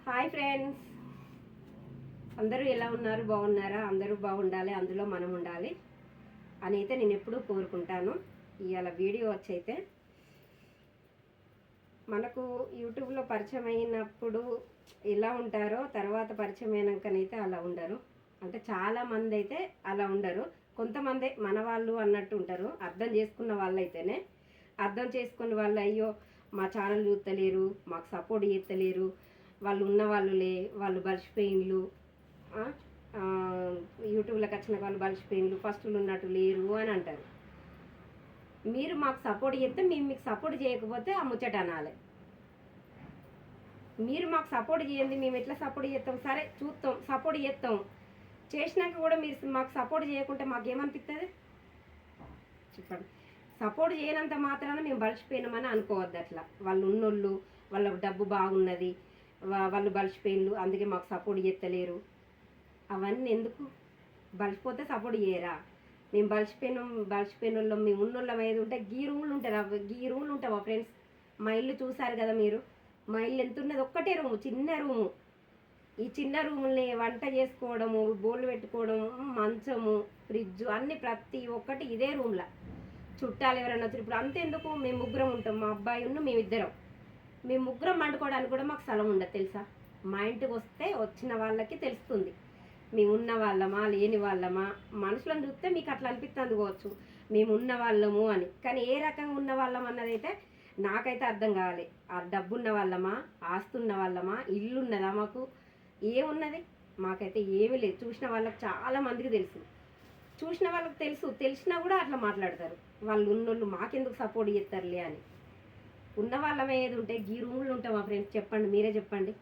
Hi friends, అందరూ ఎలా ఉన్నారు? బాగున్నారా? అందరూ బాగుండాలి, అందులో మనం ఉండాలి అని అయితే నేను ఎప్పుడూ కోరుకుంటాను. ఇవాళ వీడియో వచ్చైతే మనకు యూట్యూబ్లో పరిచయం అయినప్పుడు ఎలా ఉంటారో తర్వాత పరిచయం అయినాకనైతే అలా ఉండరు. అంటే చాలామంది అయితే అలా ఉండరు, కొంతమంది మన వాళ్ళు అన్నట్టు ఉంటారు. అర్థం చేసుకున్న వాళ్ళు అయితేనే, అర్థం చేసుకున్న వాళ్ళు అయ్యో మా ఛానల్ చూస్తలేరు, మాకు సపోర్ట్ చేస్తలేరు, వాళ్ళు ఉన్న వాళ్ళులే, వాళ్ళు బలిసిపోయిన్లు, యూట్యూబ్లోకి వచ్చిన వాళ్ళు బలిసిపోయిన్లు, ఫస్ట్లో ఉన్నట్టు లేరు అని అంటారు. మీరు మాకు సపోర్ట్ చేస్తే మేము మీకు సపోర్ట్ చేయకపోతే ఆ ముచ్చట అనాలి. మీరు మాకు సపోర్ట్ చేయండి, మేము ఎట్లా సపోర్ట్ చేస్తాం? సరే చూస్తాం, సపోర్ట్ చేస్తాం. చేసినాక కూడా మీరు మాకు సపోర్ట్ చేయకుంటే మాకేమనిపిస్తుంది చెప్పండి? సపోర్ట్ చేయనంత మాత్రాన మేము బలిసిపోయినామని అనుకోవద్దు. అట్లా వాళ్ళు ఉన్నోళ్ళు, వాళ్ళ డబ్బు బాగున్నది, వాళ్ళు బలిసిపోయిన్లు అందుకే మాకు సపోర్ట్ చేస్తలేరు అవన్నీ ఎందుకు? బలిసిపోతే సపోర్ట్ చేయరా? మేము బలిసిపోయిన వాళ్ళం, మేము ఉన్నోళ్ళం ఏది ఉంటే గీ రూమ్లు ఉంటారు, గీ రూమ్లు ఉంటావా ఫ్రెండ్స్? మా ఇల్లు చూసారు కదా మీరు. మా ఇల్లు ఎంత ఉన్నది? ఒక్కటే రూము, చిన్న రూము. ఈ చిన్న రూముల్ని వంట చేసుకోవడము, బోళ్ళు పెట్టుకోవడము, మంచము, ఫ్రిడ్జ్ అన్నీ ప్రతి ఒక్కటి ఇదే రూమ్లో. చుట్టాలు ఎవరైనా వచ్చారు ఇప్పుడు అంతెందుకు, మేము ముగ్గురం ఉంటాం, మా అబ్బాయి ఉన్న మేమిద్దరం. మేము ముగ్గురం వండుకోవడానికి కూడా మాకు స్థలం ఉండదు తెలుసా? మా ఇంటికి వస్తే వచ్చిన వాళ్ళకి తెలుస్తుంది మేము ఉన్న వాళ్ళమా లేని వాళ్ళమా. మనుషులను చూస్తే మీకు అట్లా అనిపిస్తుంది కావచ్చు మేము ఉన్న వాళ్ళము అని, కానీ ఏ రకంగా ఉన్న వాళ్ళం అన్నదైతే నాకైతే అర్థం కావాలి. ఆ డబ్బు ఉన్న వాళ్ళమా, ఆస్తున్న వాళ్ళమా, ఇల్లు ఉన్నదా మాకు? ఏమున్నది? మాకైతే ఏమీ లేదు. చూసిన వాళ్ళకి చాలా మందికి తెలుసు, చూసిన వాళ్ళకి తెలుసు, తెలిసినా కూడా అట్లా మాట్లాడతారు. వాళ్ళు ఉన్నోళ్ళు మాకెందుకు సపోర్ట్ చేస్తారులే అని. ఉన్న వాళ్ళమే ఏది ఉంటే గీ రూములు ఉంటాం మా ఫ్రెండ్స్, చెప్పండి, మీరే చెప్పండి.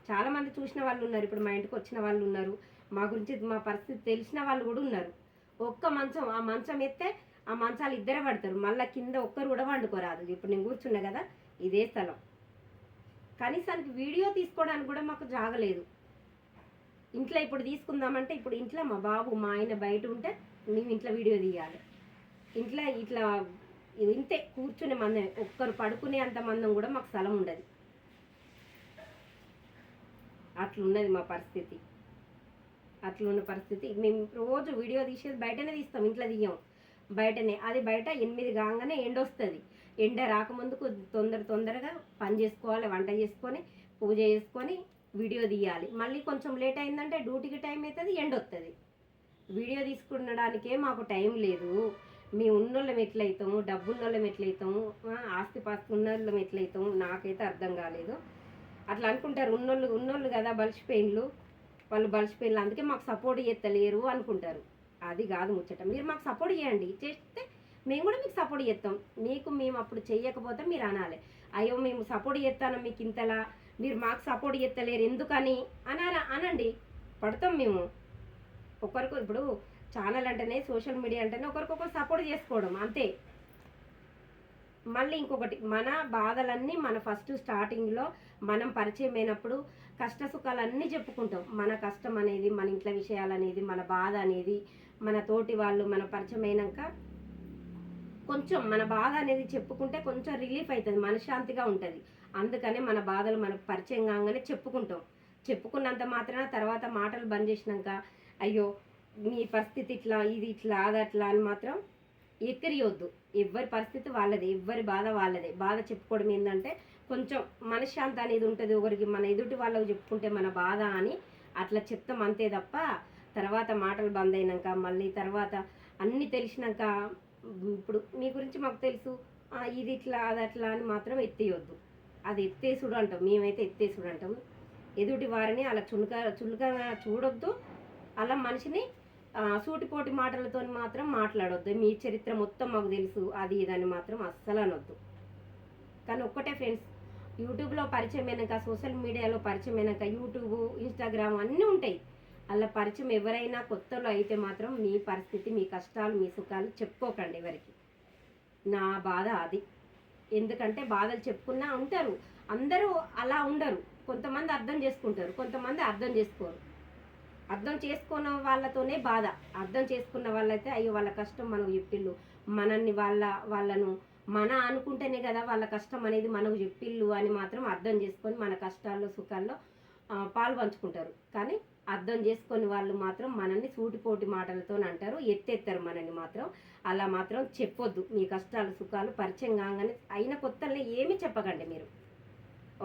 చాలామంది చూసిన వాళ్ళు ఉన్నారు, ఇప్పుడు మా ఇంటికి వచ్చిన వాళ్ళు ఉన్నారు, మా గురించి మా పరిస్థితి తెలిసిన వాళ్ళు కూడా ఉన్నారు. ఒక్క మంచం, ఆ మంచం ఎత్తే ఆ మంచాలు ఇద్దరే పడతారు, మళ్ళీ కింద ఒక్కరు కూడా వండుకోరాదు. ఇప్పుడు నేను కూర్చున్నా కదా, ఇదే స్థలం. కనీసానికి వీడియో తీసుకోవడానికి కూడా మాకు జాగలేదు. ఇంట్లో ఇప్పుడు తీసుకుందామంటే ఇప్పుడు ఇంట్లో మా బాబు మా ఆయన బయట ఉంటే మేము ఇంట్లో వీడియో తీయాలి. ఇంట్లో ఇట్లా ఇంతే కూర్చునే మందం, ఒక్కరు పడుకునే అంత మందం కూడా మాకు స్థలం ఉండదు. అట్లున్నది మా పరిస్థితి. అట్లున్న పరిస్థితి. మేము రోజు వీడియో తీసేది బయటనే తీస్తాం, ఇంట్లో తీయం, బయటనే. అది బయట 8 కాగానే ఎండ వస్తుంది. ఎండ రాకముందుకు తొందరగా పని చేసుకోవాలి, వంట చేసుకొని పూజ చేసుకొని వీడియో తీయాలి. మళ్ళీ కొంచెం లేట్ అయిందంటే డ్యూటీకి టైం అవుతుంది, ఎండ వస్తుంది. వీడియో తీసుకునడానికే మాకు టైం లేదు. మేము ఉన్నోళ్ళం ఎట్లయితాము, డబ్బు ఉన్నోళ్ళం ఎట్లయితాము, ఆస్తిపాస్తి ఉన్నోళ్ళం ఎట్లయితాము? నాకైతే అర్థం కాలేదు. అట్లా అనుకుంటారు, ఉన్నోళ్ళు కదా బలిసిపోయిన్లు, వాళ్ళు బలిసిపోయిన్లు అందుకే మాకు సపోర్ట్ చేస్తలేరు అనుకుంటారు. అది కాదు ముచ్చట. మీరు మాకు సపోర్ట్ చేయండి, చేస్తే మేము కూడా మీకు సపోర్ట్ చేస్తాం. మేము అప్పుడు చెయ్యకపోతే మీరు అనాలి, అయ్యో మేము సపోర్ట్ చేస్తాను మీకు ఇంతలా, మీరు మాకు సపోర్ట్ చేస్తలేరు ఎందుకని అనండి. పడతాం మేము. ఒకరికి ఇప్పుడు ఛానల్ అంటేనే, సోషల్ మీడియా అంటేనే ఒకరికొకరు సపోర్ట్ చేసుకోవడం అంతే. మళ్ళీ ఇంకొకటి, మన బాధలన్నీ మన ఫస్ట్ స్టార్టింగ్లో మనం పరిచయం అయినప్పుడు కష్ట సుఖాలన్నీ చెప్పుకుంటాం. మన కష్టం అనేది, మన ఇంట్లో విషయాలు అనేది, మన బాధ అనేది, మన తోటి వాళ్ళు మన పరిచయం అయినాక కొంచెం మన బాధ అనేది చెప్పుకుంటే కొంచెం రిలీఫ్ అవుతుంది, మనశ్శాంతిగా ఉంటుంది. అందుకనే మన బాధలు మనకు పరిచయం కాగానే చెప్పుకుంటాం. చెప్పుకున్నంత మాత్రాన తర్వాత మాటలు బంద్ చేసినాక అయ్యో మీ పరిస్థితి ఇట్లా, ఇది ఇట్లా, అది అట్లా అని మాత్రం ఎక్కిరియొద్దు. ఎవరి పరిస్థితి వాళ్ళది, ఎవరి బాధ వాళ్ళదే. బాధ చెప్పుకోవడం ఏంటంటే కొంచెం మనశ్శాంతి అనేది ఉంటుంది. ఒకరికి మన ఎదుటి వాళ్ళకి చెప్పుకుంటే మన బాధ అని అట్లా చెప్తాం అంతే తప్ప తర్వాత మాటలు బంద్ అయినాక మళ్ళీ తర్వాత అన్నీ తెలిసినాక ఇప్పుడు మీ గురించి మాకు తెలుసు, ఇది ఇట్లా అది అట్లా అని మాత్రం ఎత్తేయొద్దు. అది ఎత్తేసుడు అంటాం, మేమైతే ఎత్తేసుడు అంటాం. ఎదుటి వారిని అలా చులకన చూడొద్దు, అలా మనిషిని సూటిపోటి మాటలతో మాత్రం మాట్లాడొద్దు. మీ చరిత్ర మొత్తం మాకు తెలుసు అది ఇదని మాత్రం అస్సలు అనొద్దు. కానీ ఒక్కటే ఫ్రెండ్స్, యూట్యూబ్లో పరిచయం అయినాక, సోషల్ మీడియాలో పరిచయం అయినాక, యూట్యూబ్, ఇన్స్టాగ్రామ్ అన్నీ ఉంటాయి. అలా పరిచయం ఎవరైనా కొత్తలో అయితే మాత్రం మీ పరిస్థితి, మీ కష్టాలు, మీ సుఖాలు చెప్పుకోకండి ఎవరికి. నా బాధ అది. ఎందుకంటే బాధలు చెప్పుకున్నా ఉంటారు, అందరూ అలా ఉండరు. కొంతమంది అర్థం చేసుకుంటారు, కొంతమంది అర్థం చేసుకోరు. అర్థం చేసుకున్న వాళ్ళతోనే బాధ. అర్థం చేసుకున్న వాళ్ళైతే అయ్యో వాళ్ళ కష్టం మనకు చెప్పిళ్ళు, మనల్ని వాళ్ళను మన అనుకుంటేనే కదా వాళ్ళ కష్టం అనేది మనకు చెప్పిళ్ళు అని మాత్రం అర్థం చేసుకొని మన కష్టాల్లో సుఖాల్లో పాలు పంచుకుంటారు. కానీ అర్థం చేసుకొని వాళ్ళు మాత్రం మనల్ని సూటిపోటి మాటలతో అంటారు, ఎత్తెత్తారు మనల్ని మాత్రం. అలా మాత్రం చెప్పొద్దు. మీ కష్టాలు సుఖాలు పరిచయం కాగానే అయిన కొత్తల్ని ఏమీ చెప్పకండి మీరు,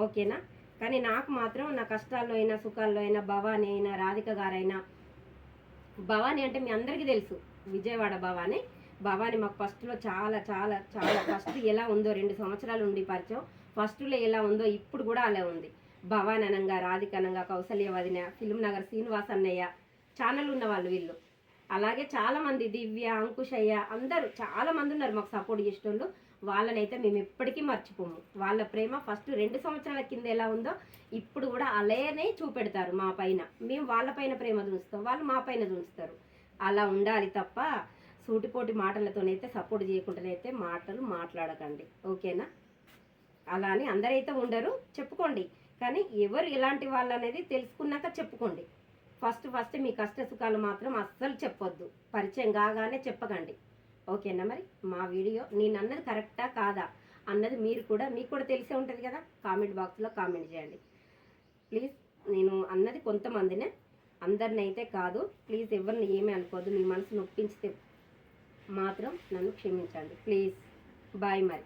ఓకేనా? కానీ నాకు మాత్రం నా కష్టాల్లో అయినా సుఖాల్లో అయినా భవానీ అయినా రాధిక గారైనా, భవానీ అంటే మీ అందరికీ తెలుసు, విజయవాడ భవానీ. భవానీ మాకు ఫస్ట్లో చాలా చాలా చాలా ఫస్ట్ ఎలా ఉందో 2 సంవత్సరాలు ఉండి పరిచయం, ఫస్ట్లో ఎలా ఉందో ఇప్పుడు కూడా అలా ఉంది. భవానీ అనంగా, రాధిక అనంగా, కౌసల్య వదిన, ఫిల్మ్ నగర్ శ్రీనివాస్ అన్నయ్య, ఛానల్ ఉన్న వాళ్ళు వీళ్ళు. అలాగే చాలామంది దివ్య, అంకుశయ్య, అందరూ చాలామంది ఉన్నారు మాకు సపోర్ట్ చేసేటోళ్ళు. వాళ్ళనైతే మేము ఎప్పటికీ మర్చిపోము. వాళ్ళ ప్రేమ ఫస్ట్ 2 సంవత్సరాల కింద ఎలా ఉందో ఇప్పుడు కూడా అలానే చూపెడతారు మా పైన. మేము వాళ్ళ పైన ప్రేమ చూస్తాం, వాళ్ళు మా పైన చూస్తారు. అలా ఉండాలి తప్ప సూటిపోటి మాటలతోనైతే సపోర్ట్ చేయకుండానైతే మాటలు మాట్లాడకండి, ఓకేనా? అలా అని అందరైతే ఉండరు, చెప్పుకోండి. కానీ ఎవరు ఎలాంటి వాళ్ళు అనేది తెలుసుకున్నాక చెప్పుకోండి. ఫస్ట్ మీ కష్ట సుఖాలు మాత్రం అస్సలు చెప్పొద్దు, పరిచయం కాగానే చెప్పకండి, ఓకేనా? మరి మా వీడియో నేను అన్నది కరెక్టా కాదా అన్నది మీకు కూడా తెలిసే ఉంటుంది కదా, కామెంట్ బాక్స్లో కామెంట్ చేయండి ప్లీజ్. నేను అన్నది కొంతమందినే, అందరిని అయితే కాదు. ప్లీజ్ ఎవరిని ఏమీ అనుకోవద్దు. మీ మనసు నొప్పించితే మాత్రం నన్ను క్షమించండి ప్లీజ్. బాయ్ మరి.